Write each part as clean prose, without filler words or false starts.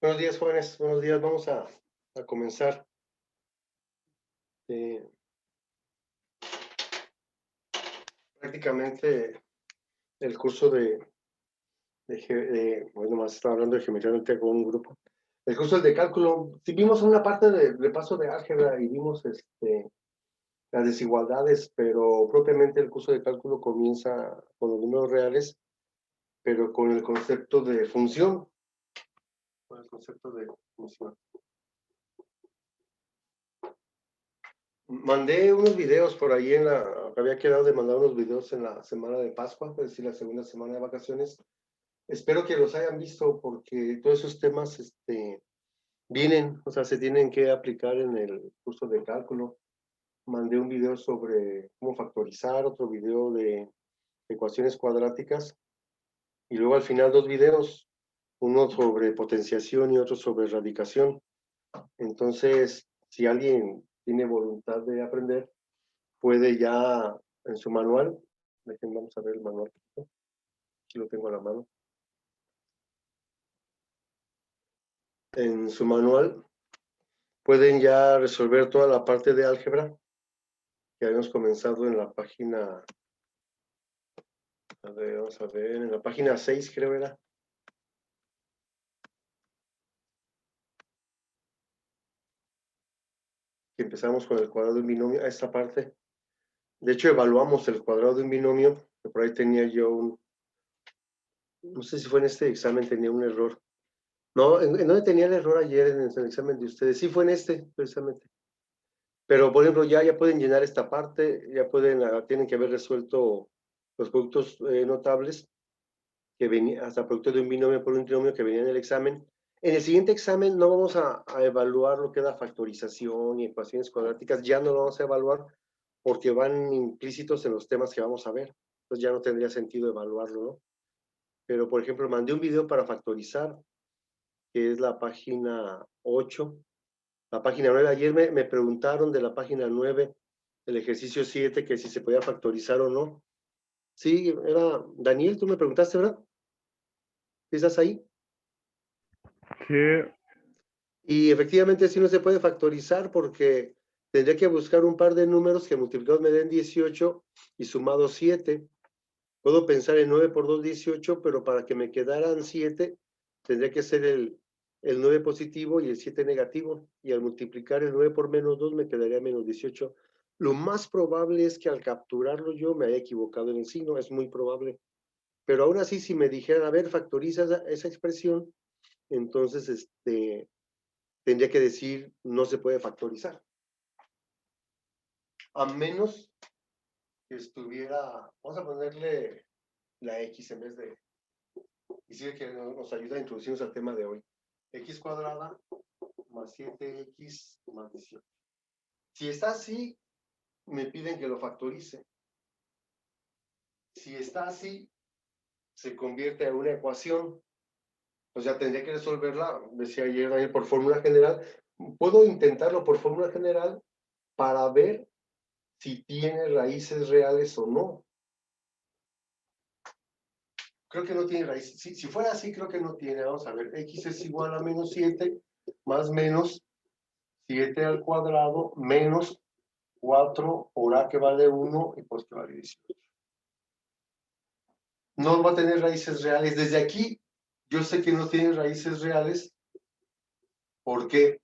Buenos días, jóvenes. Buenos días. Vamos a comenzar. Eh, prácticamente el curso bueno, más estaba hablando de geometría analítica con un grupo. El curso de cálculo, sí vimos una parte de repaso de álgebra y vimos las desigualdades, pero propiamente el curso de cálculo comienza con los números reales, pero con el concepto de función. Con el concepto de función. Mandé unos videos por ahí había quedado de mandar unos videos en la semana de Pascua, es decir, la segunda semana de vacaciones. Espero que los hayan visto porque todos esos temas vienen, o sea, se tienen que aplicar en el curso de cálculo. Mandé un video sobre cómo factorizar, otro video de ecuaciones cuadráticas y luego al final dos videos, uno sobre potenciación y otro sobre radicación. Entonces, si alguien tiene voluntad de aprender, puede ya en su manual, vamos a ver el manual, aquí lo tengo a la mano. En su manual pueden ya resolver toda la parte de álgebra que habíamos comenzado en la página, a ver, vamos a ver, en la página 6 creo era. Que empezamos con el cuadrado de un binomio, a esta parte. De hecho, evaluamos el cuadrado de un binomio, que por ahí tenía yo no sé si fue en este examen, tenía un error. No, ¿en dónde tenía el error ayer en el examen de ustedes? Sí, fue en este, precisamente. Pero, por ejemplo, ya pueden llenar esta parte, tienen que haber resuelto los productos notables, que venía, hasta producto de un binomio por un trinomio que venía en el examen. En el siguiente examen no vamos a evaluar lo que es la factorización y ecuaciones cuadráticas, ya no lo vamos a evaluar porque van implícitos en los temas que vamos a ver. Entonces ya no tendría sentido evaluarlo, ¿no? Pero, por ejemplo, mandé un video para factorizar, que es la página 8. La página 9, ayer me preguntaron de la página 9, el ejercicio 7, que si se podía factorizar o no. Sí, era Daniel, tú me preguntaste, ¿verdad? ¿Estás ahí? Sí. Y efectivamente sí no se puede factorizar porque tendría que buscar un par de números que multiplicados me den 18 y sumados 7. Puedo pensar en 9 por 2, 18, pero para que me quedaran 7, tendría que ser el 9 positivo y el 7 negativo. Y al multiplicar el 9 por menos 2 me quedaría menos 18. Lo más probable es que al capturarlo yo me haya equivocado en el signo, es muy probable. Pero aún así, si me dijeran, a ver, factoriza esa expresión, entonces tendría que decir, no se puede factorizar. A menos que estuviera, vamos a ponerle la X en vez de, y sí que nos ayuda a introducirnos al tema de hoy. X cuadrada más 7X más 18. Si está así, me piden que lo factorice. Si está así, se convierte en una ecuación. O sea, tendría que resolverla, decía ayer Daniel, por fórmula general. Puedo intentarlo por fórmula general para ver si tiene raíces reales o no. Creo que no tiene raíces. Si fuera así, creo que no tiene. Vamos a ver, X es igual a menos 7 más menos 7 al cuadrado menos 4 por A que vale 1 y pues que vale 18. No va a tener raíces reales. Desde aquí, yo sé que no tiene raíces reales. ¿Por qué?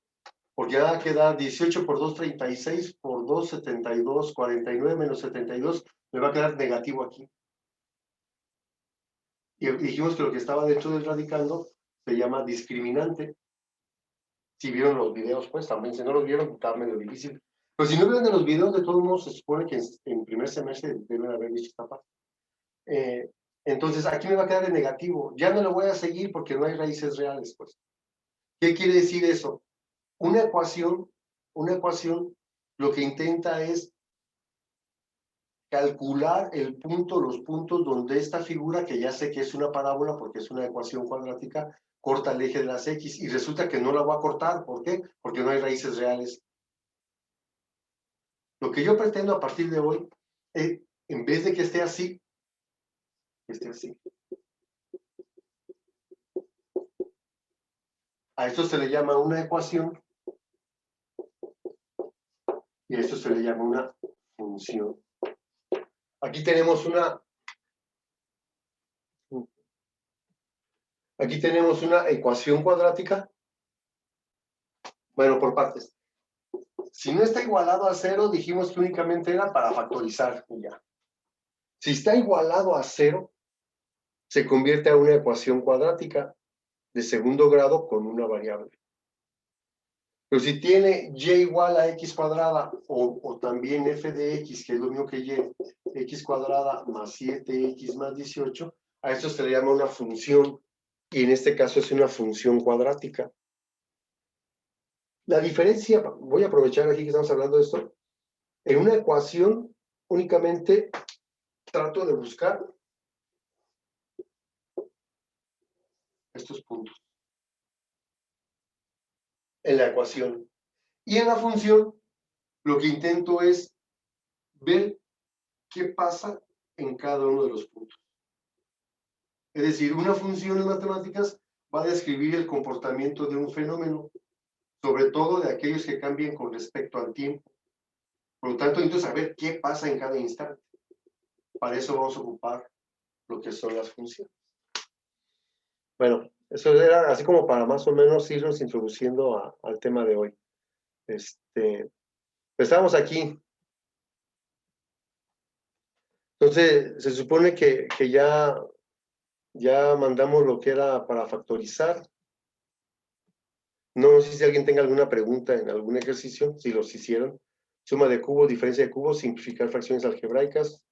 Porque nada que da 18 por 2, 36, por 2, 72, 49 menos 72, me va a quedar negativo aquí. Y dijimos que lo que estaba dentro del radicando se llama discriminante. Si vieron los videos, pues también, si no los vieron, está medio difícil. Pero si no vieron de los videos, de todos modos, se supone que en primer semestre deben haber visto esta parte. Entonces, aquí me va a quedar en negativo. Ya no lo voy a seguir porque no hay raíces reales, pues. ¿Qué quiere decir eso? Una ecuación, lo que intenta es calcular los puntos donde esta figura, que ya sé que es una parábola porque es una ecuación cuadrática, corta el eje de las X y resulta que no la voy a cortar. ¿Por qué? Porque no hay raíces reales. Lo que yo pretendo a partir de hoy, en vez de que esté así, que esté así. A esto se le llama una ecuación y a esto se le llama una función. Aquí tenemos una ecuación cuadrática. Bueno, por partes. Si no está igualado a 0, dijimos que únicamente era para factorizar y ya. Si está igualado a 0, se convierte a una ecuación cuadrática de segundo grado con una variable. Pero si tiene y igual a x cuadrada o también f de x, que es lo mismo que y, x cuadrada más 7x más 18, a esto se le llama una función, y en este caso es una función cuadrática. La diferencia, voy a aprovechar aquí que estamos hablando de esto, en una ecuación únicamente trato de buscar estos puntos en la ecuación. Y en la función, lo que intento es ver qué pasa en cada uno de los puntos. Es decir, una función en matemáticas va a describir el comportamiento de un fenómeno, sobre todo de aquellos que cambian con respecto al tiempo. Por lo tanto, necesito saber qué pasa en cada instante. Para eso vamos a ocupar lo que son las funciones. Bueno, eso era así como para más o menos irnos introduciendo al tema de hoy. Estamos aquí. Entonces, se supone que ya mandamos lo que era para factorizar. No sé si alguien tenga alguna pregunta en algún ejercicio, si los hicieron. Suma de cubos, diferencia de cubos, simplificar fracciones algebraicas.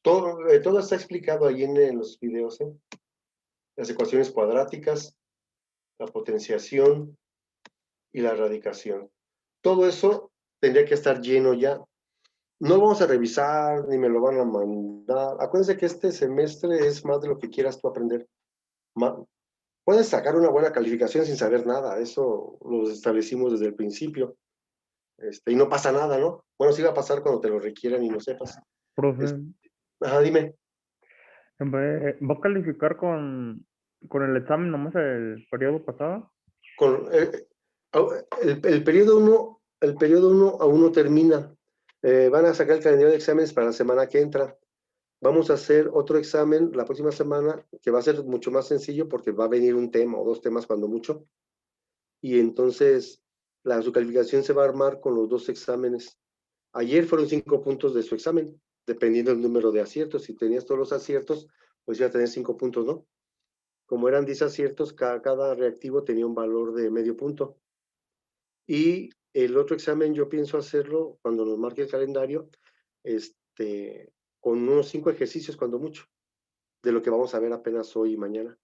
Todo está explicado ahí en los videos. Las ecuaciones cuadráticas, la potenciación y la radicación. Todo eso tendría que estar lleno ya. No lo vamos a revisar, ni me lo van a mandar. Acuérdense que este semestre es más de lo que quieras tú aprender. Puedes sacar una buena calificación sin saber nada, eso lo establecimos desde el principio. Y no pasa nada, ¿no? Bueno, sí va a pasar cuando te lo requieran y no sepas. Profe, Ajá, dime. ¿va a calificar con el examen nomás el periodo pasado? Con, el periodo 1 aún no termina. Van a sacar el calendario de exámenes para la semana que entra. Vamos a hacer otro examen la próxima semana, que va a ser mucho más sencillo porque va a venir un tema o dos temas cuando mucho. Y entonces su calificación se va a armar con los dos exámenes. Ayer fueron 5 puntos de su examen, dependiendo del número de aciertos. Si tenías todos los aciertos, pues iba a tener 5 puntos, ¿no? Como eran 10 aciertos, cada reactivo tenía un valor de medio punto. Y el otro examen yo pienso hacerlo cuando nos marque el calendario, con unos 5 ejercicios cuando mucho, de lo que vamos a ver apenas hoy y mañana.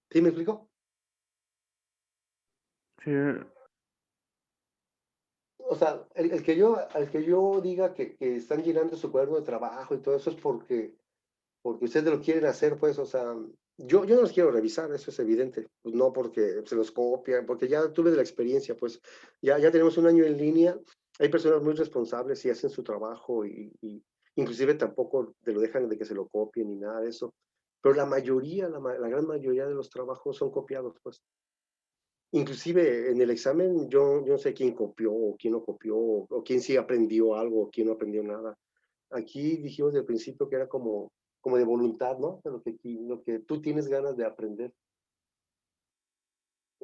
¿Sí me explico? Sí, O sea, el que yo diga que están llenando su cuaderno de trabajo y todo eso es porque ustedes lo quieren hacer, pues, o sea, yo no los quiero revisar, eso es evidente, pues no porque se los copian, porque ya tuve de la experiencia, pues, ya tenemos un año en línea, hay personas muy responsables y hacen su trabajo y inclusive tampoco te lo dejan de que se lo copien ni nada de eso, pero la mayoría, la gran mayoría de los trabajos son copiados, pues. Inclusive en el examen yo no sé quién copió o quién no copió o quién sí aprendió algo o quién no aprendió nada. Aquí dijimos del principio que era como de voluntad, ¿no? De lo que tú tienes ganas de aprender.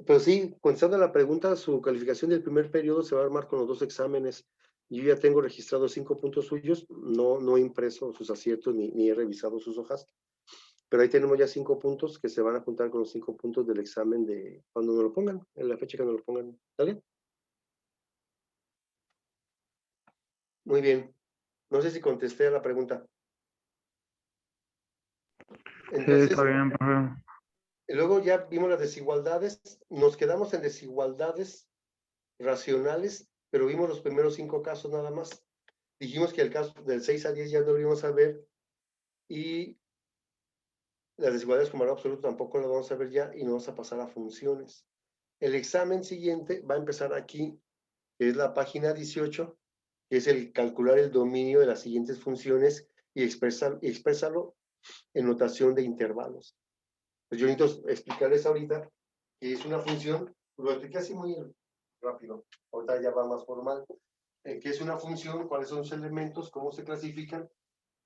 Pero sí, contestando la pregunta, su calificación del primer periodo se va a armar con los dos exámenes. Yo ya tengo registrados 5 puntos suyos, no he impreso sus aciertos ni he revisado sus hojas, pero ahí tenemos ya 5 puntos que se van a juntar con los 5 puntos del examen de cuando nos lo pongan, en la fecha que nos lo pongan. ¿Sale? Muy bien. No sé si contesté a la pregunta. sí, Entonces, está bien, profe. luego ya vimos las desigualdades, nos quedamos en desigualdades racionales, pero vimos los primeros 5 casos nada más. Dijimos que el caso del 6 al 10 ya no lo íbamos a ver y las desigualdades con valor absoluto tampoco las vamos a ver ya y nos vamos a pasar a funciones. El examen siguiente va a empezar aquí, que es la página 18, que es el calcular el dominio de las siguientes funciones y expresarlo en notación de intervalos. Pues yo necesito explicarles ahorita que es una función, lo expliqué así muy rápido, ahorita ya va más formal, que es una función, cuáles son sus elementos, cómo se clasifican,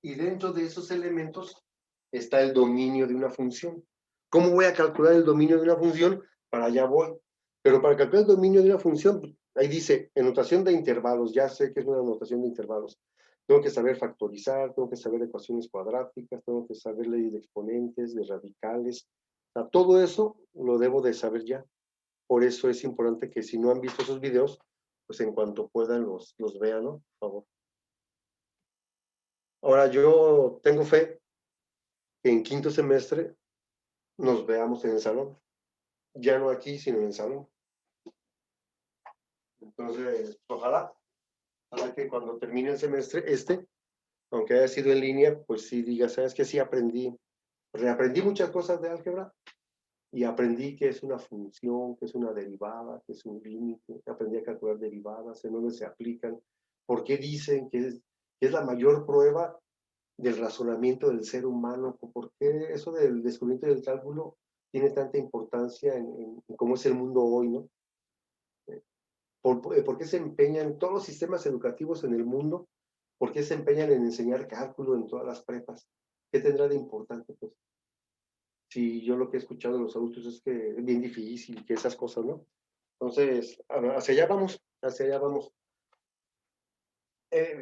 y dentro de esos elementos está el dominio de una función. ¿Cómo voy a calcular el dominio de una función? Para allá voy. Pero para calcular el dominio de una función, ahí dice, en notación de intervalos, ya sé que es una notación de intervalos. Tengo que saber factorizar, tengo que saber ecuaciones cuadráticas, tengo que saber ley de exponentes, de radicales. O sea, todo eso lo debo de saber ya. Por eso es importante que si no han visto esos videos, pues en cuanto puedan los vean, ¿no? Por favor. Ahora, yo tengo fe que en quinto semestre nos veamos en el salón. Ya no aquí, sino en el salón. Entonces, ojalá que cuando termine el semestre, aunque haya sido en línea, pues sí diga, ¿sabes qué? Sí aprendí, reaprendí muchas cosas de álgebra y aprendí que es una función, que es una derivada, que es un límite, aprendí a calcular derivadas, en dónde se aplican, por qué dicen que es la mayor prueba del razonamiento del ser humano, por qué eso del descubrimiento del cálculo tiene tanta importancia en cómo es el mundo hoy, ¿no? ¿Por qué se empeñan todos los sistemas educativos en el mundo? ¿Por qué se empeñan en enseñar cálculo en todas las prepas? ¿Qué tendrá de importante? Pues, si yo lo que he escuchado de los adultos es que es bien difícil, que esas cosas, ¿no? Entonces, hacia allá vamos, hacia allá vamos.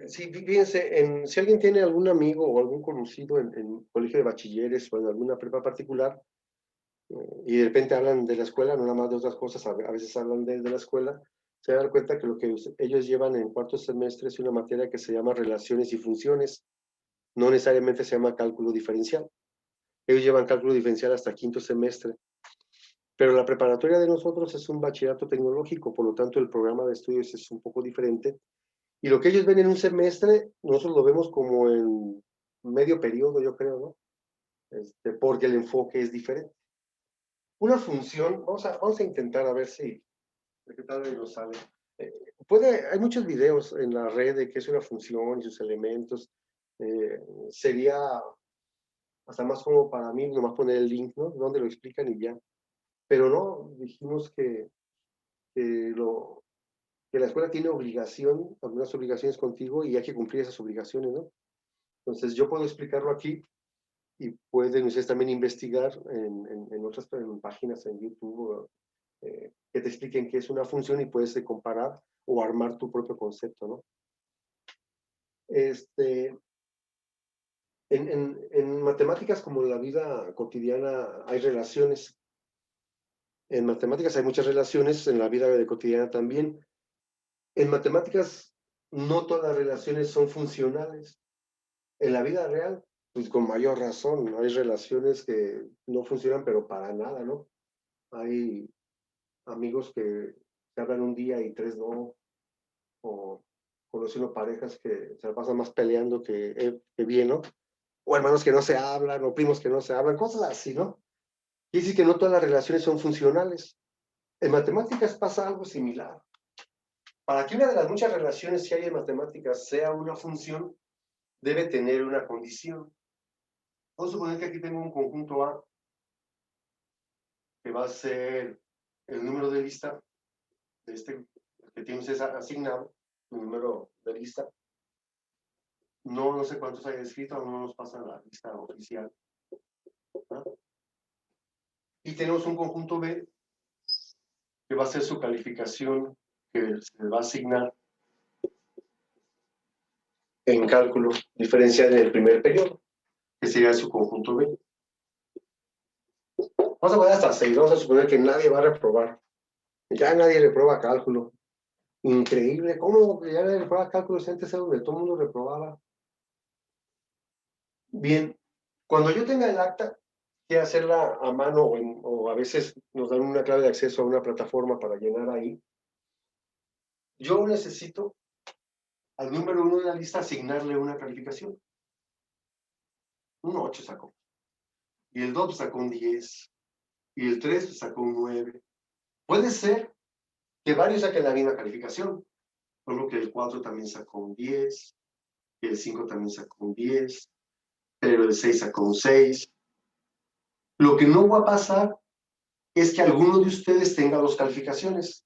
Sí, fíjense, si alguien tiene algún amigo o algún conocido en colegio de bachilleres o en alguna prepa particular, y de repente hablan de la escuela, no nada más de otras cosas, a veces hablan de la escuela, se dan cuenta que lo que ellos llevan en cuarto semestre es una materia que se llama relaciones y funciones, no necesariamente se llama cálculo diferencial. Ellos llevan cálculo diferencial hasta quinto semestre, pero la preparatoria de nosotros es un bachillerato tecnológico, por lo tanto el programa de estudios es un poco diferente, y lo que ellos ven en un semestre, nosotros lo vemos como en medio periodo, yo creo, ¿no? Porque el enfoque es diferente. Una función, vamos a intentar a ver si qué tal nos sale. Hay muchos videos en la red de qué es una función y sus elementos. Sería hasta más como para mí, nomás poner el link, ¿no? Donde lo explican y ya. Pero no, dijimos que, lo, que la escuela tiene algunas obligaciones contigo y hay que cumplir esas obligaciones, ¿no? Entonces yo puedo explicarlo aquí y pueden ustedes también investigar en otras páginas en YouTube que te expliquen qué es una función y puedes comparar o armar tu propio concepto, ¿no? En matemáticas como en la vida cotidiana hay relaciones. En matemáticas hay muchas relaciones, en la vida cotidiana también. En matemáticas no todas las relaciones son funcionales. En la vida real, pues con mayor razón, hay relaciones que no funcionan, pero para nada, ¿no? Hay amigos que se hablan un día y tres no, o conociendo parejas que se la pasan más peleando que bien, ¿no? O hermanos que no se hablan, o primos que no se hablan, cosas así, ¿no? Quiere decir que no todas las relaciones son funcionales. En matemáticas pasa algo similar. Para que una de las muchas relaciones que hay en matemáticas sea una función, debe tener una condición. Vamos a suponer que aquí tengo un conjunto A, que va a ser el número de lista de que tienes asignado, el número de lista. No sé cuántos hay escritos, no nos pasa la lista oficial. ¿No? Y tenemos un conjunto B, que va a ser su calificación, que se le va a asignar en cálculo diferencial en el primer periodo, que sería su conjunto B. Vamos a poner hasta 6, vamos a suponer que nadie va a reprobar. Ya nadie reprueba cálculo. Increíble, ¿cómo ya nadie reprueba cálculo si antes era donde todo el mundo reprobaba? Bien, cuando yo tenga el acta, quiero hacerla a mano o a veces nos dan una clave de acceso a una plataforma para llenar ahí. Yo necesito al número 1 de la lista asignarle una calificación. Un 8 sacó. Y el 2 sacó un 10. Y el 3 sacó un 9. Puede ser que varios saquen la misma calificación. Por lo que el 4 también sacó un 10. Y el 5 también sacó un 10. Pero el 6 sacó un 6. Lo que no va a pasar es que alguno de ustedes tenga dos calificaciones.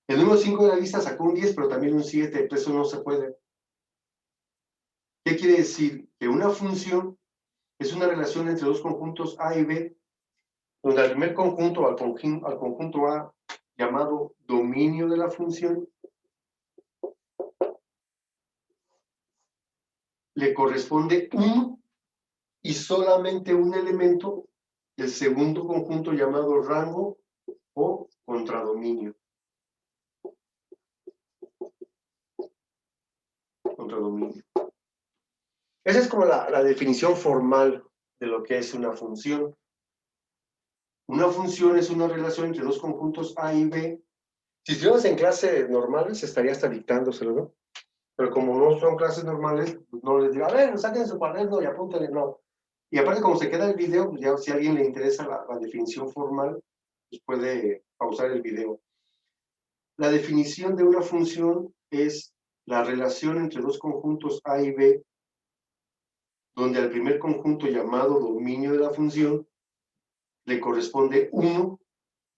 El número 5 de la lista sacó un 10, pero también un 7, pero eso no se puede. ¿Qué quiere decir? Que una función es una relación entre dos conjuntos A y B, donde al primer conjunto, al conjunto A, llamado dominio de la función, le corresponde un y solamente un elemento del segundo conjunto llamado rango o contradominio. Contradominio. Esa es como la definición formal de lo que es una función. Una función es una relación entre dos conjuntos A y B. Si estuviéramos en clases normales, estaría hasta dictándoselo, ¿no? Pero como no son clases normales, pues no les digo, a ver, saquen su cuaderno y apúntenle, no. Y aparte, como se queda el video, pues ya si a alguien le interesa la definición formal, pues puede pausar el video. La definición de una función es la relación entre dos conjuntos A y B, donde al primer conjunto llamado dominio de la función le corresponde uno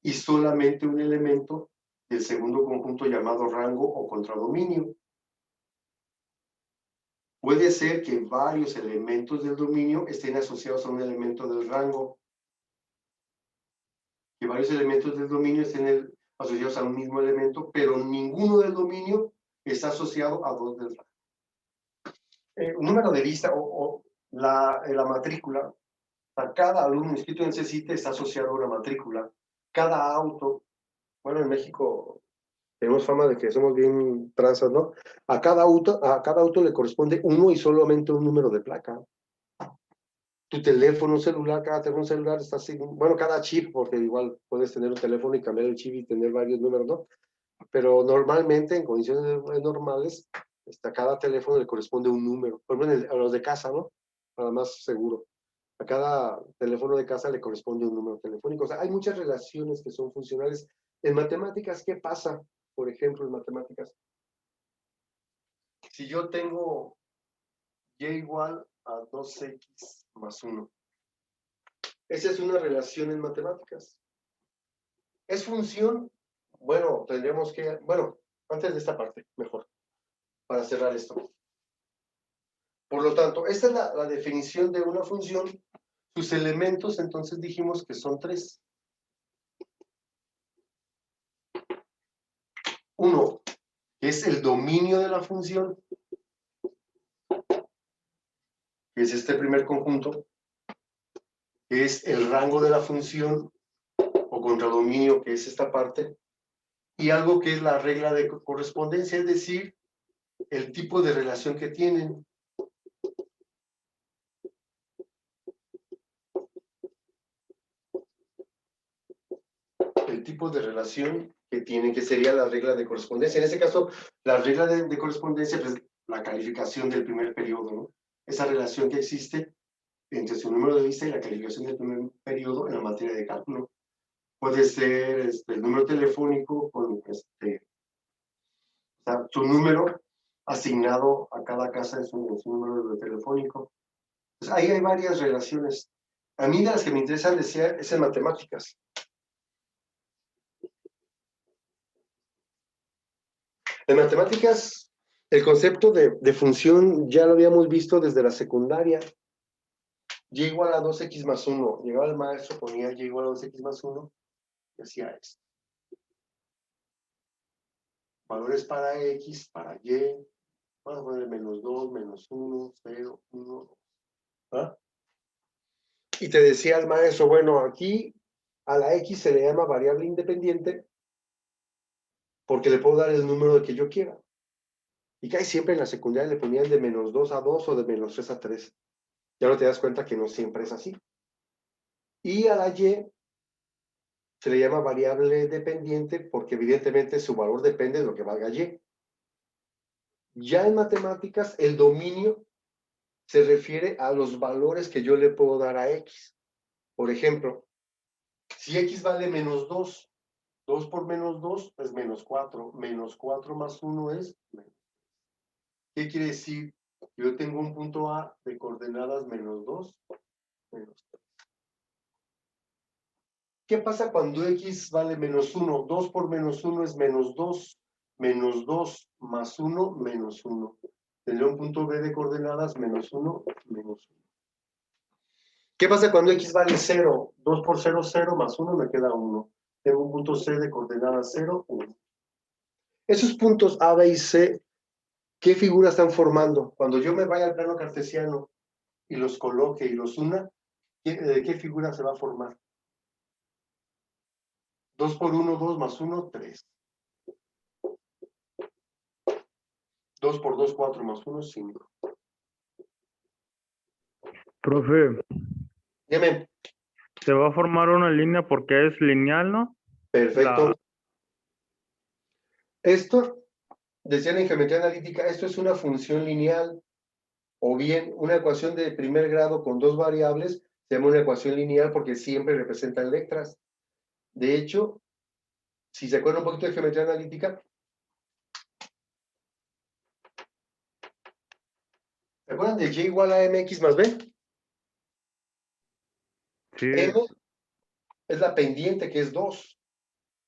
y solamente un elemento del segundo conjunto llamado rango o contradominio. Puede ser que varios elementos del dominio estén asociados a un elemento del rango, que varios elementos del dominio estén asociados a un mismo elemento, pero ninguno del dominio está asociado a dos del rango. Un número de lista o la matrícula, a cada alumno inscrito en CECITE está asociado a una matrícula. Cada auto, bueno, en México tenemos fama de que somos bien tranzas, ¿no? A cada auto le corresponde uno y solamente un número de placa. Tu teléfono celular, cada teléfono celular está así, bueno, cada chip, porque igual puedes tener un teléfono y cambiar el chip y tener varios números, ¿no? Pero normalmente, en condiciones normales, a cada teléfono le corresponde un número. Por ejemplo, a los de casa, ¿no? Para más seguro. A cada teléfono de casa le corresponde un número telefónico. O sea, hay muchas relaciones que son funcionales. En matemáticas, ¿qué pasa? Por ejemplo, en matemáticas. Si yo tengo y igual a 2x más 1. Esa es una relación en matemáticas. ¿Es función? Bueno, tendríamos que... Bueno, antes de esta parte, mejor, para cerrar esto. Por lo tanto, esta es la definición de una función. Sus elementos, entonces dijimos que son tres. Uno, que es el dominio de la función, que es este primer conjunto, que es el rango de la función, o contradominio, que es esta parte, y algo que es la regla de correspondencia, es decir, el tipo de relación que tienen. El tipo de relación que tienen, que sería la regla de correspondencia. En este caso, la regla de correspondencia es pues, la calificación del primer periodo, ¿no? Esa relación que existe entre su número de lista y la calificación del primer periodo en la materia de cálculo. Puede ser el número telefónico con o sea, su número asignado a cada casa en su número telefónico. Pues ahí hay varias relaciones. A mí de las que me interesan decía es en matemáticas. En matemáticas, el concepto de función ya lo habíamos visto desde la secundaria. Y igual a 2x más 1. Llegaba el maestro, ponía y igual a 2x más 1 y hacía esto. Valores para x, para y. Vamos a poner menos 2, menos 1, 0, 1. ¿Ah? Y te decía el maestro, bueno, aquí a la x se le llama variable independiente porque le puedo dar el número que yo quiera. Y casi siempre en la secundaria le ponían de menos 2 a 2 o de menos 3 a 3. Ya no te das cuenta que no siempre es así. Y a la y se le llama variable dependiente porque evidentemente su valor depende de lo que valga y. Ya en matemáticas, el dominio se refiere a los valores que yo le puedo dar a x. Por ejemplo, si x vale menos 2, 2 por menos 2 es menos 4. Menos 4 más 1 es menos. ¿Qué quiere decir? Yo tengo un punto A de coordenadas menos 2, menos 3. ¿Qué pasa cuando x vale menos 1? 2 por menos 1 es menos 2. Menos 2 más 1, menos 1. Tendré un punto B de coordenadas menos 1, menos 1. ¿Qué pasa cuando x vale 0? 2 por 0, 0 más 1 me queda 1. Tengo un punto C de coordenadas 0, 1. Esos puntos A, B y C, ¿qué figura están formando? Cuando yo me vaya al plano cartesiano y los coloque y los una, ¿qué figura se va a formar? 2 por 1, 2 más 1, 3. 2 por 2, 4 más 1, 5. Profe, Dime. se va a formar una línea porque es lineal, ¿no? Perfecto. Esto, decían en geometría analítica, esto es una función lineal o bien una ecuación de primer grado con dos variables, se llama una ecuación lineal porque siempre representan letras. De hecho, si se acuerdan un poquito de geometría analítica, ¿se acuerdan de y igual a mx más b? Sí, M es la pendiente, que es 2,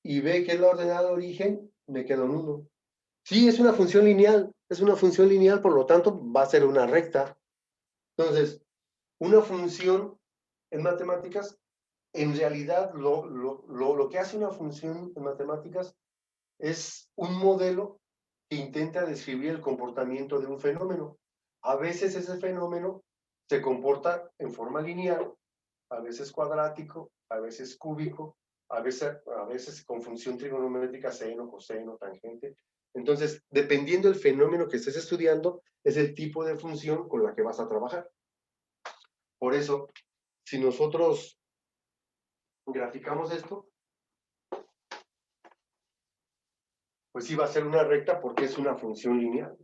y b, que es la ordenada de origen, me queda un 1. Sí, es una función lineal, por lo tanto va a ser una recta. Entonces, una función en matemáticas, en realidad lo que hace una función en matemáticas es un modelo que intenta describir el comportamiento de un fenómeno. A veces ese fenómeno se comporta en forma lineal, a veces cuadrático, a veces cúbico, a veces con función trigonométrica, seno, coseno, tangente. Entonces, dependiendo del fenómeno que estés estudiando, es el tipo de función con la que vas a trabajar. Por eso, si nosotros graficamos esto, pues sí va a ser una recta porque es una función lineal.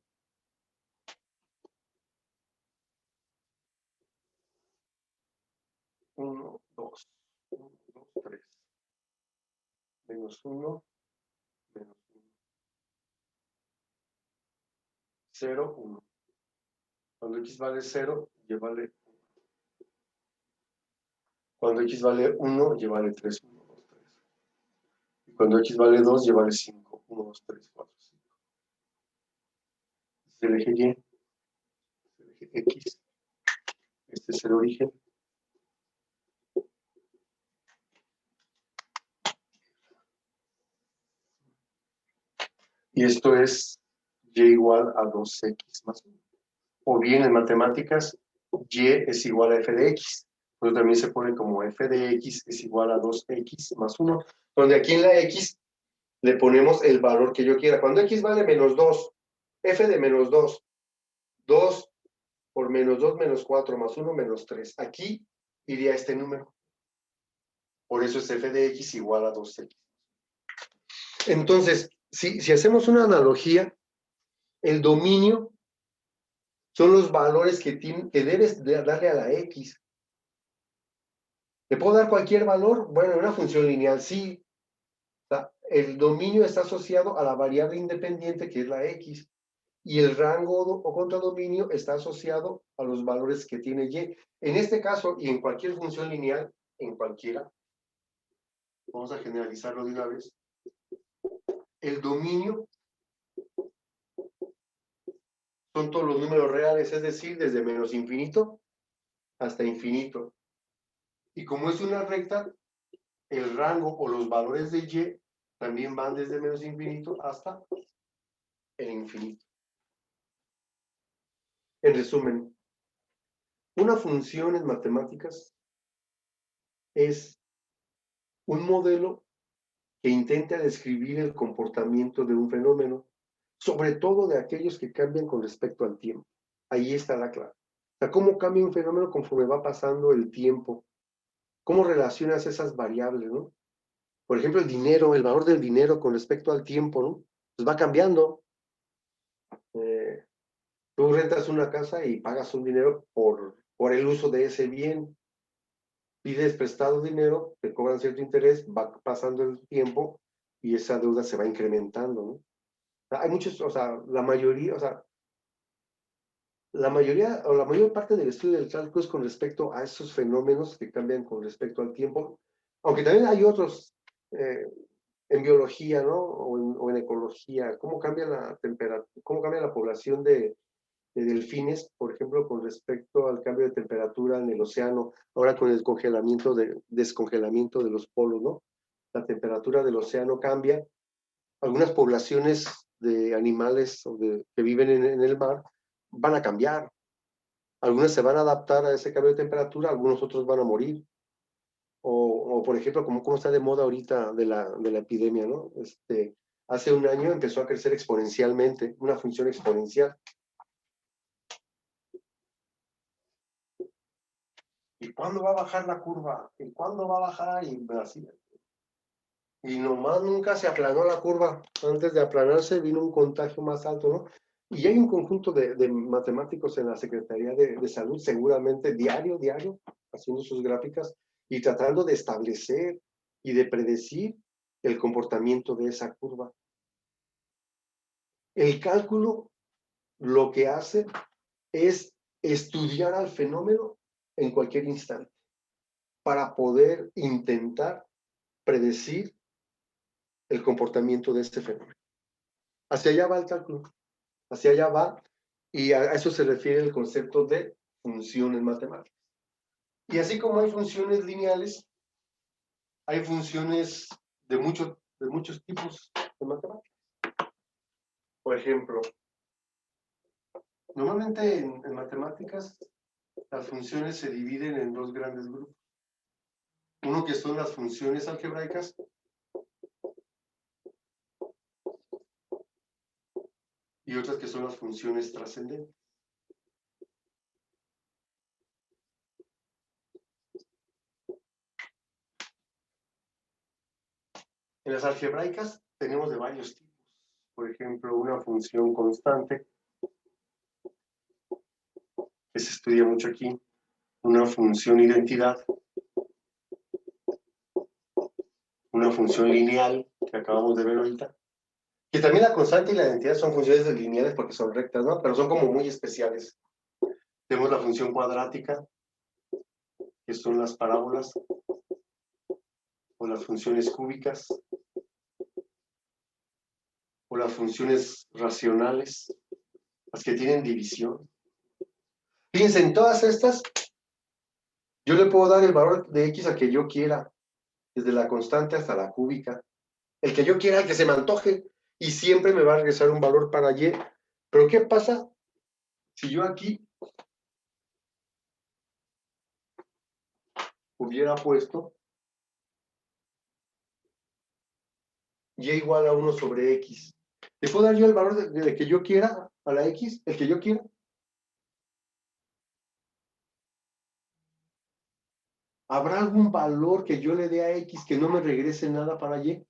Uno, dos, 3. Menos 1, menos 1. 0, 1. Cuando x vale 0, y vale 1. Cuando x vale 1, y vale 3, 1, 2, 3. Y cuando x vale 2, y vale 5, 1, 2, 3, 4, 5. Este es el eje y, el eje x. Este es el origen. Y esto es y igual a 2x más 1. O bien en matemáticas, y es igual a f de x. Pero también se pone como f de x es igual a 2x más 1. Donde aquí en la x le ponemos el valor que yo quiera. Cuando x vale menos 2, f de menos 2, 2 por menos 2 menos 4 más 1 menos 3. Aquí iría este número. Por eso es f de x igual a 2x. Entonces, si hacemos una analogía, el dominio son los valores que debes darle a la x. ¿Le puedo dar cualquier valor? Bueno, una función lineal sí. O sea, el dominio está asociado a la variable independiente que es la x. Y el rango o contradominio está asociado a los valores que tiene y. En este caso, y en cualquier función lineal, en cualquiera, vamos a generalizarlo de una vez, el dominio son todos los números reales, es decir, desde menos infinito hasta infinito. Y como es una recta, el rango o los valores de y también van desde menos infinito hasta el infinito. En resumen, una función en matemáticas es un modelo que intenta describir el comportamiento de un fenómeno, sobre todo de aquellos que cambian con respecto al tiempo. Ahí está la clave. O sea, cómo cambia un fenómeno conforme va pasando el tiempo. ¿Cómo relacionas esas variables, no? Por ejemplo, el dinero, el valor del dinero con respecto al tiempo, ¿no? Pues va cambiando. Tú rentas una casa y pagas un dinero por el uso de ese bien. Pides prestado dinero, te cobran cierto interés, va pasando el tiempo y esa deuda se va incrementando, ¿no? Hay muchos, o sea, la mayoría o la mayor parte del estudio del cálculo es con respecto a esos fenómenos que cambian con respecto al tiempo Aunque también hay otros en biología, ¿no? O en ecología, cómo cambia la temperatura, cómo cambia la población de delfines, por ejemplo, con respecto al cambio de temperatura en el océano, ahora con el descongelamiento de los polos, ¿no? La temperatura del océano cambia. Algunas poblaciones de animales que viven en el mar van a cambiar. Algunas se van a adaptar a ese cambio de temperatura, algunos otros van a morir. O por ejemplo, como está de moda ahorita de la epidemia, ¿no? Hace un año empezó a crecer exponencialmente, una función exponencial. ¿Y cuándo va a bajar la curva? ¿Y cuándo va a bajar? Y así. Y nomás nunca se aplanó la curva. Antes de aplanarse vino un contagio más alto, ¿no? Y hay un conjunto de matemáticos en la Secretaría de Salud, seguramente diario, haciendo sus gráficas y tratando de establecer y de predecir el comportamiento de esa curva. El cálculo lo que hace es estudiar al fenómeno en cualquier instante para poder intentar predecir el comportamiento de este fenómeno. Hacia allá va el cálculo, hacia allá va, y a eso se refiere el concepto de funciones matemáticas. Y así como hay funciones lineales, hay funciones de muchos tipos de matemáticas. Por ejemplo, normalmente en matemáticas las funciones se dividen en dos grandes grupos. Uno que son las funciones algebraicas y otras que son las funciones trascendentes. En las algebraicas tenemos de varios tipos. Por ejemplo, una función constante, que se estudia mucho aquí, una función identidad, una función lineal, que acabamos de ver ahorita, que también la constante y la identidad son funciones lineales porque son rectas, ¿no? Pero son como muy especiales. Tenemos la función cuadrática, que son las parábolas, o las funciones cúbicas, o las funciones racionales, las que tienen división. Fíjense, en todas estas, yo le puedo dar el valor de x al que yo quiera, desde la constante hasta la cúbica. El que yo quiera, el que se me antoje, y siempre me va a regresar un valor para y. Pero ¿qué pasa si yo aquí hubiera puesto y igual a 1 sobre x? ¿Le puedo dar yo el valor de que yo quiera a la x? ¿El que yo quiera? ¿Habrá algún valor que yo le dé a x que no me regrese nada para y?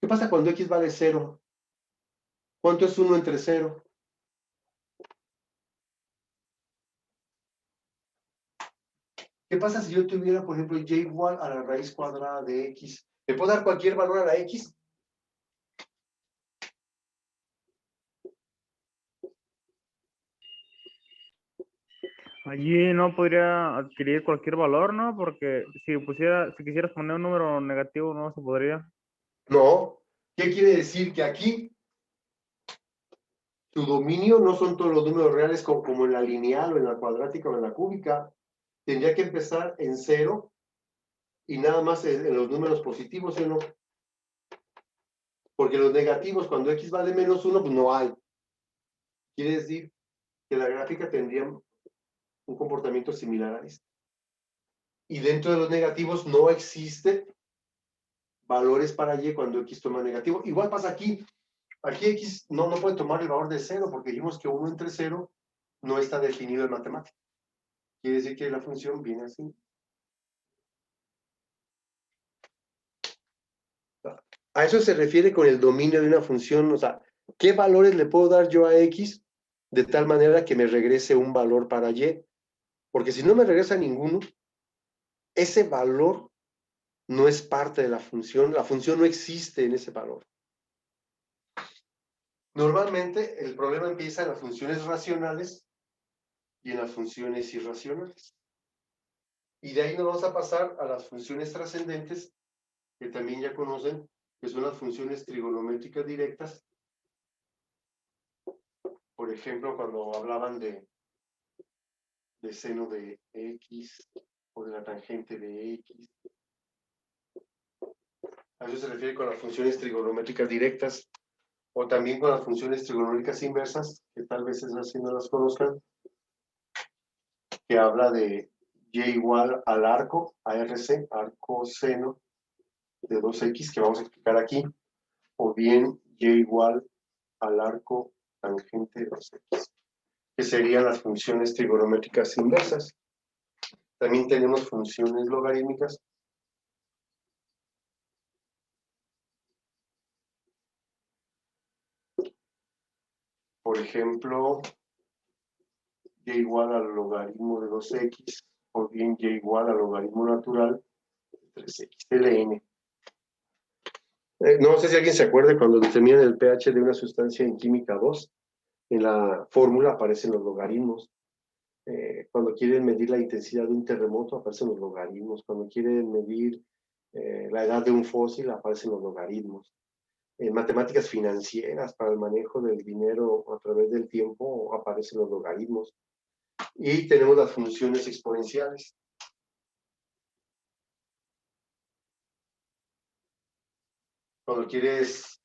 ¿Qué pasa cuando x vale 0? ¿Cuánto es 1 entre 0? ¿Qué pasa si yo tuviera, por ejemplo, y igual a la raíz cuadrada de x? ¿Le puedo dar cualquier valor a la x? Allí no podría adquirir cualquier valor, ¿no? Porque si quisieras poner un número negativo, no se podría. No. ¿Qué quiere decir? Que aquí tu dominio no son todos los números reales como en la lineal o en la cuadrática o en la cúbica. Tendría que empezar en 0 y nada más en los números positivos, ¿sí o no? Porque los negativos, cuando x vale menos 1, pues no hay. Quiere decir que la gráfica tendría un comportamiento similar a este. Y dentro de los negativos no existe valores para y cuando x toma negativo. Igual pasa aquí. Aquí x no puede tomar el valor de 0 porque dijimos que 1 entre 0 no está definido en matemática. Quiere decir que la función viene así. A eso se refiere con el dominio de una función, o sea, ¿qué valores le puedo dar yo a x de tal manera que me regrese un valor para y? Porque si no me regresa ninguno, ese valor no es parte de la función no existe en ese valor. Normalmente el problema empieza en las funciones racionales y en las funciones irracionales. Y de ahí nos vamos a pasar a las funciones trascendentes, que también ya conocen, que son las funciones trigonométricas directas. Por ejemplo, cuando hablaban de seno de X o de la tangente de X. A eso se refiere con las funciones trigonométricas directas, o también con las funciones trigonométricas inversas, que tal vez esas sí no las conozcan, que habla de y igual al arco, ARC, arco seno de 2X, que vamos a explicar aquí, o bien y igual al arco tangente de 2X, que serían las funciones trigonométricas inversas. También tenemos funciones logarítmicas. Por ejemplo, y igual al logaritmo de 2X, o bien y igual al logaritmo natural de 3X ln. No sé si alguien se acuerda cuando determinan el pH de una sustancia en química 2, en la fórmula aparecen los logaritmos. Cuando quieren medir la intensidad de un terremoto aparecen los logaritmos. Cuando quieren medir la edad de un fósil aparecen los logaritmos. En matemáticas financieras para el manejo del dinero a través del tiempo aparecen los logaritmos. Y tenemos las funciones exponenciales. Cuando quieres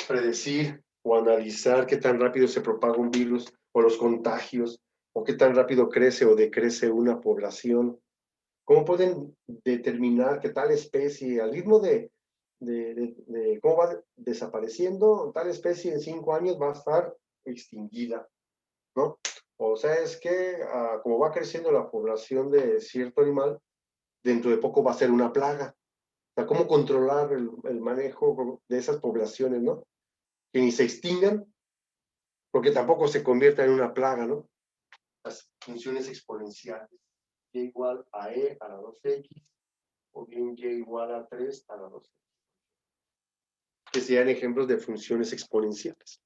predecir o analizar qué tan rápido se propaga un virus o los contagios, o qué tan rápido crece o decrece una población, ¿cómo pueden determinar que tal especie, al ritmo de cómo va desapareciendo, tal especie en 5 años va a estar extinguida, ¿no? O sea, es que como va creciendo la población de cierto animal, dentro de poco va a ser una plaga. O sea, cómo controlar el manejo de esas poblaciones, ¿no? Que ni se extingan, porque tampoco se conviertan en una plaga, ¿no? Las funciones exponenciales, y igual a e a la 2x, o bien y igual a 3 a la 2x, que sean ejemplos de funciones exponenciales.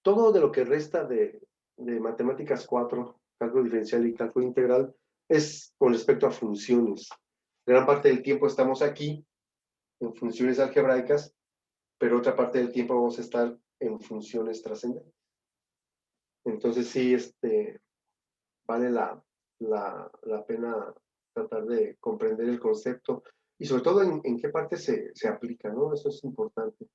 Todo de lo que resta de matemáticas 4, cálculo diferencial y cálculo integral, es con respecto a funciones. Gran parte del tiempo estamos aquí en funciones algebraicas, pero otra parte del tiempo vamos a estar en funciones trascendentes. Entonces sí, vale la pena tratar de comprender el concepto y sobre todo en qué parte se aplica, ¿no? Eso es importante.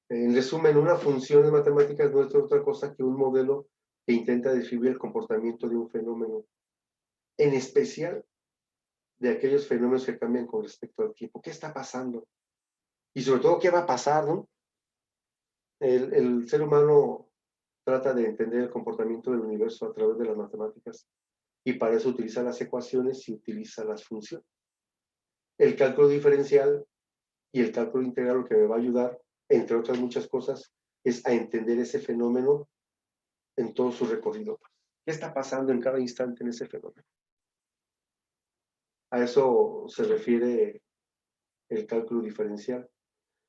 En resumen, una función de matemáticas no es otra cosa que un modelo que intenta describir el comportamiento de un fenómeno, en especial de aquellos fenómenos que cambian con respecto al tiempo. ¿Qué está pasando? Y sobre todo, ¿qué va a pasar, no? El ser humano trata de entender el comportamiento del universo a través de las matemáticas y para eso utiliza las ecuaciones y utiliza las funciones. El cálculo diferencial y el cálculo integral lo que me va a ayudar, entre otras muchas cosas, es a entender ese fenómeno en todo su recorrido. ¿Qué está pasando en cada instante en ese fenómeno? A eso se refiere el cálculo diferencial.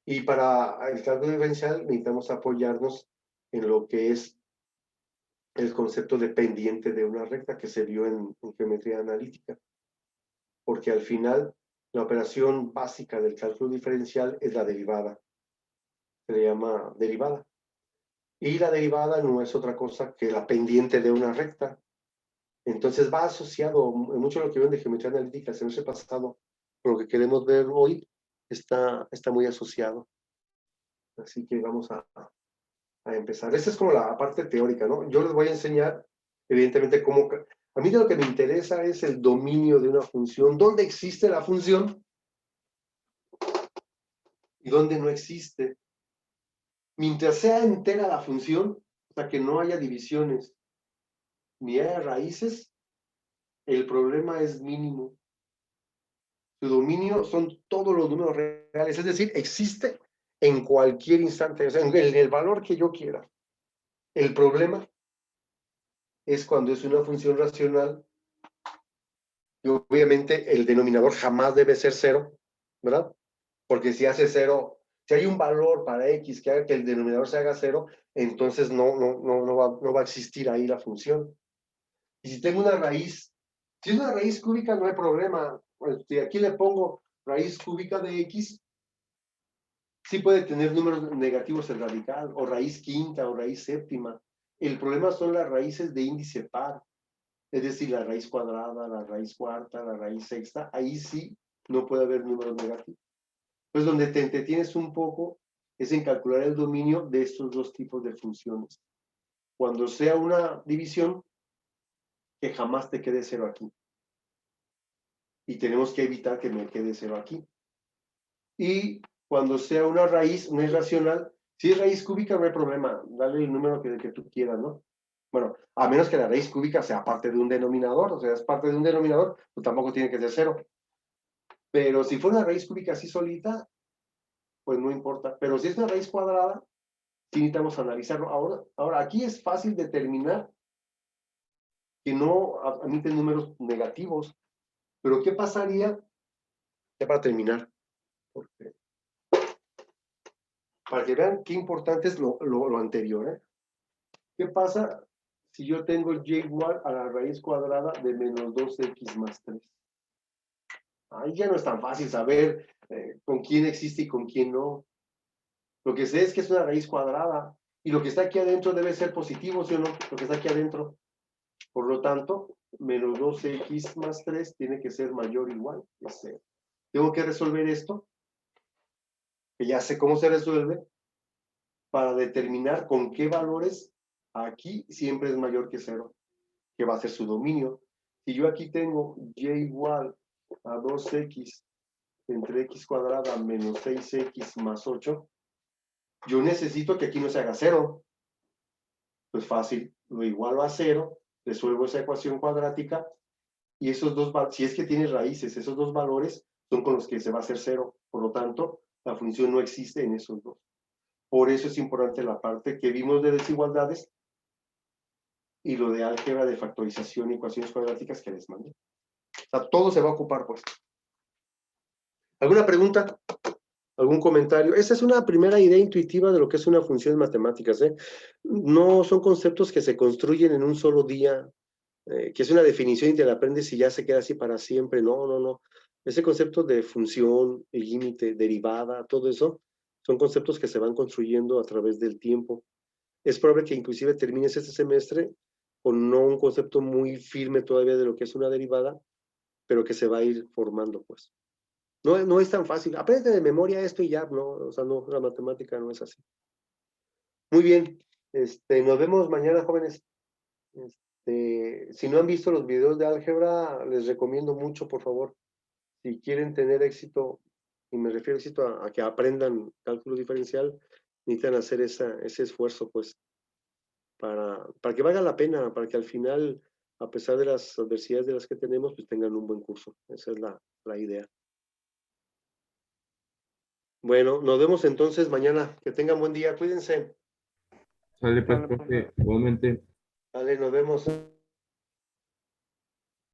Y para el cálculo diferencial necesitamos apoyarnos en lo que es el concepto de pendiente de una recta que se vio en geometría analítica. Porque al final la operación básica del cálculo diferencial es la derivada. Se le llama derivada. Y la derivada no es otra cosa que la pendiente de una recta. Entonces va asociado, mucho de lo que ven de geometría analítica, se nos ha pasado, por lo que queremos ver hoy, está muy asociado. Así que vamos a empezar. Esta es como la parte teórica, ¿no? Yo les voy a enseñar, evidentemente, cómo... A mí de lo que me interesa es el dominio de una función, dónde existe la función y dónde no existe. Mientras sea entera la función, o sea, que no haya divisiones ni haya raíces, el problema es mínimo. Su dominio son todos los números reales, es decir, existe en cualquier instante, o sea, en el valor que yo quiera. El problema es cuando es una función racional y obviamente el denominador jamás debe ser 0, ¿verdad? Porque si hace 0, si hay un valor para x que haga que el denominador se haga 0, entonces no va a existir ahí la función. Y si tengo una raíz Si es una raíz cúbica, no hay problema. Pues, si aquí le pongo raíz cúbica de X, sí puede tener números negativos el radical, o raíz quinta, o raíz séptima. El problema son las raíces de índice par, es decir, la raíz cuadrada, la raíz cuarta, la raíz sexta. Ahí sí no puede haber números negativos. Pues donde te entretienes un poco es en calcular el dominio de estos dos tipos de funciones. Cuando sea una división, que jamás te quede cero aquí. Y tenemos que evitar que me quede cero aquí. Y cuando sea una raíz, una irracional, si es raíz cúbica no hay problema, dale el número que tú quieras, ¿no? Bueno, a menos que la raíz cúbica sea parte de un denominador, o sea, es parte de un denominador, pues tampoco tiene que ser cero. Pero si fuera una raíz cúbica así solita, pues no importa. Pero si es una raíz cuadrada, sí necesitamos analizarlo. Ahora aquí es fácil determinar que no admiten números negativos. Pero ¿qué pasaría? Ya para terminar, porque, para que vean qué importante es lo anterior, ¿eh? ¿Qué pasa si yo tengo y igual a la raíz cuadrada de menos 2x más 3? Ahí ya no es tan fácil saber con quién existe y con quién no. Lo que sé es que es una raíz cuadrada y lo que está aquí adentro debe ser positivo, ¿sí o no? Lo que está aquí adentro. Por lo tanto, menos 2x más 3 tiene que ser mayor o igual que 0. Tengo que resolver esto, que ya sé cómo se resuelve, para determinar con qué valores aquí siempre es mayor que 0, que va a ser su dominio. Si yo aquí tengo y igual a 2x entre x cuadrada menos 6x más 8, yo necesito que aquí no se haga 0. Pues fácil, lo igualo a 0, resuelvo esa ecuación cuadrática y esos dos, si es que tiene raíces, esos dos valores son con los que se va a hacer 0. Por lo tanto, la función no existe en esos dos. Por eso es importante la parte que vimos de desigualdades y lo de álgebra de factorización y ecuaciones cuadráticas que les mandé. O sea, todo se va a ocupar, pues. ¿Alguna pregunta? ¿Algún comentario? Esa es una primera idea intuitiva de lo que es una función en matemáticas, ¿eh? No son conceptos que se construyen en un solo día, que es una definición y te la aprendes y ya se queda así para siempre. No, no, no. Ese concepto de función, límite, derivada, todo eso, son conceptos que se van construyendo a través del tiempo. Es probable que inclusive termines este semestre con no un concepto muy firme todavía de lo que es una derivada, pero que se va a ir formando, pues. No es tan fácil. Aprende de memoria esto y ya, no, o sea, no, la matemática no es así. Muy bien, nos vemos mañana, jóvenes. Si no han visto los videos de álgebra, les recomiendo mucho, por favor. Si quieren tener éxito, y me refiero a éxito a que aprendan cálculo diferencial, necesitan hacer ese esfuerzo, pues, para que valga la pena, para que al final, a pesar de las adversidades de las que tenemos, pues tengan un buen curso. Esa es la idea. Bueno, nos vemos entonces mañana. Que tengan buen día. Cuídense. Sale pues, Sale, pues. profe, igualmente. Vale, nos vemos.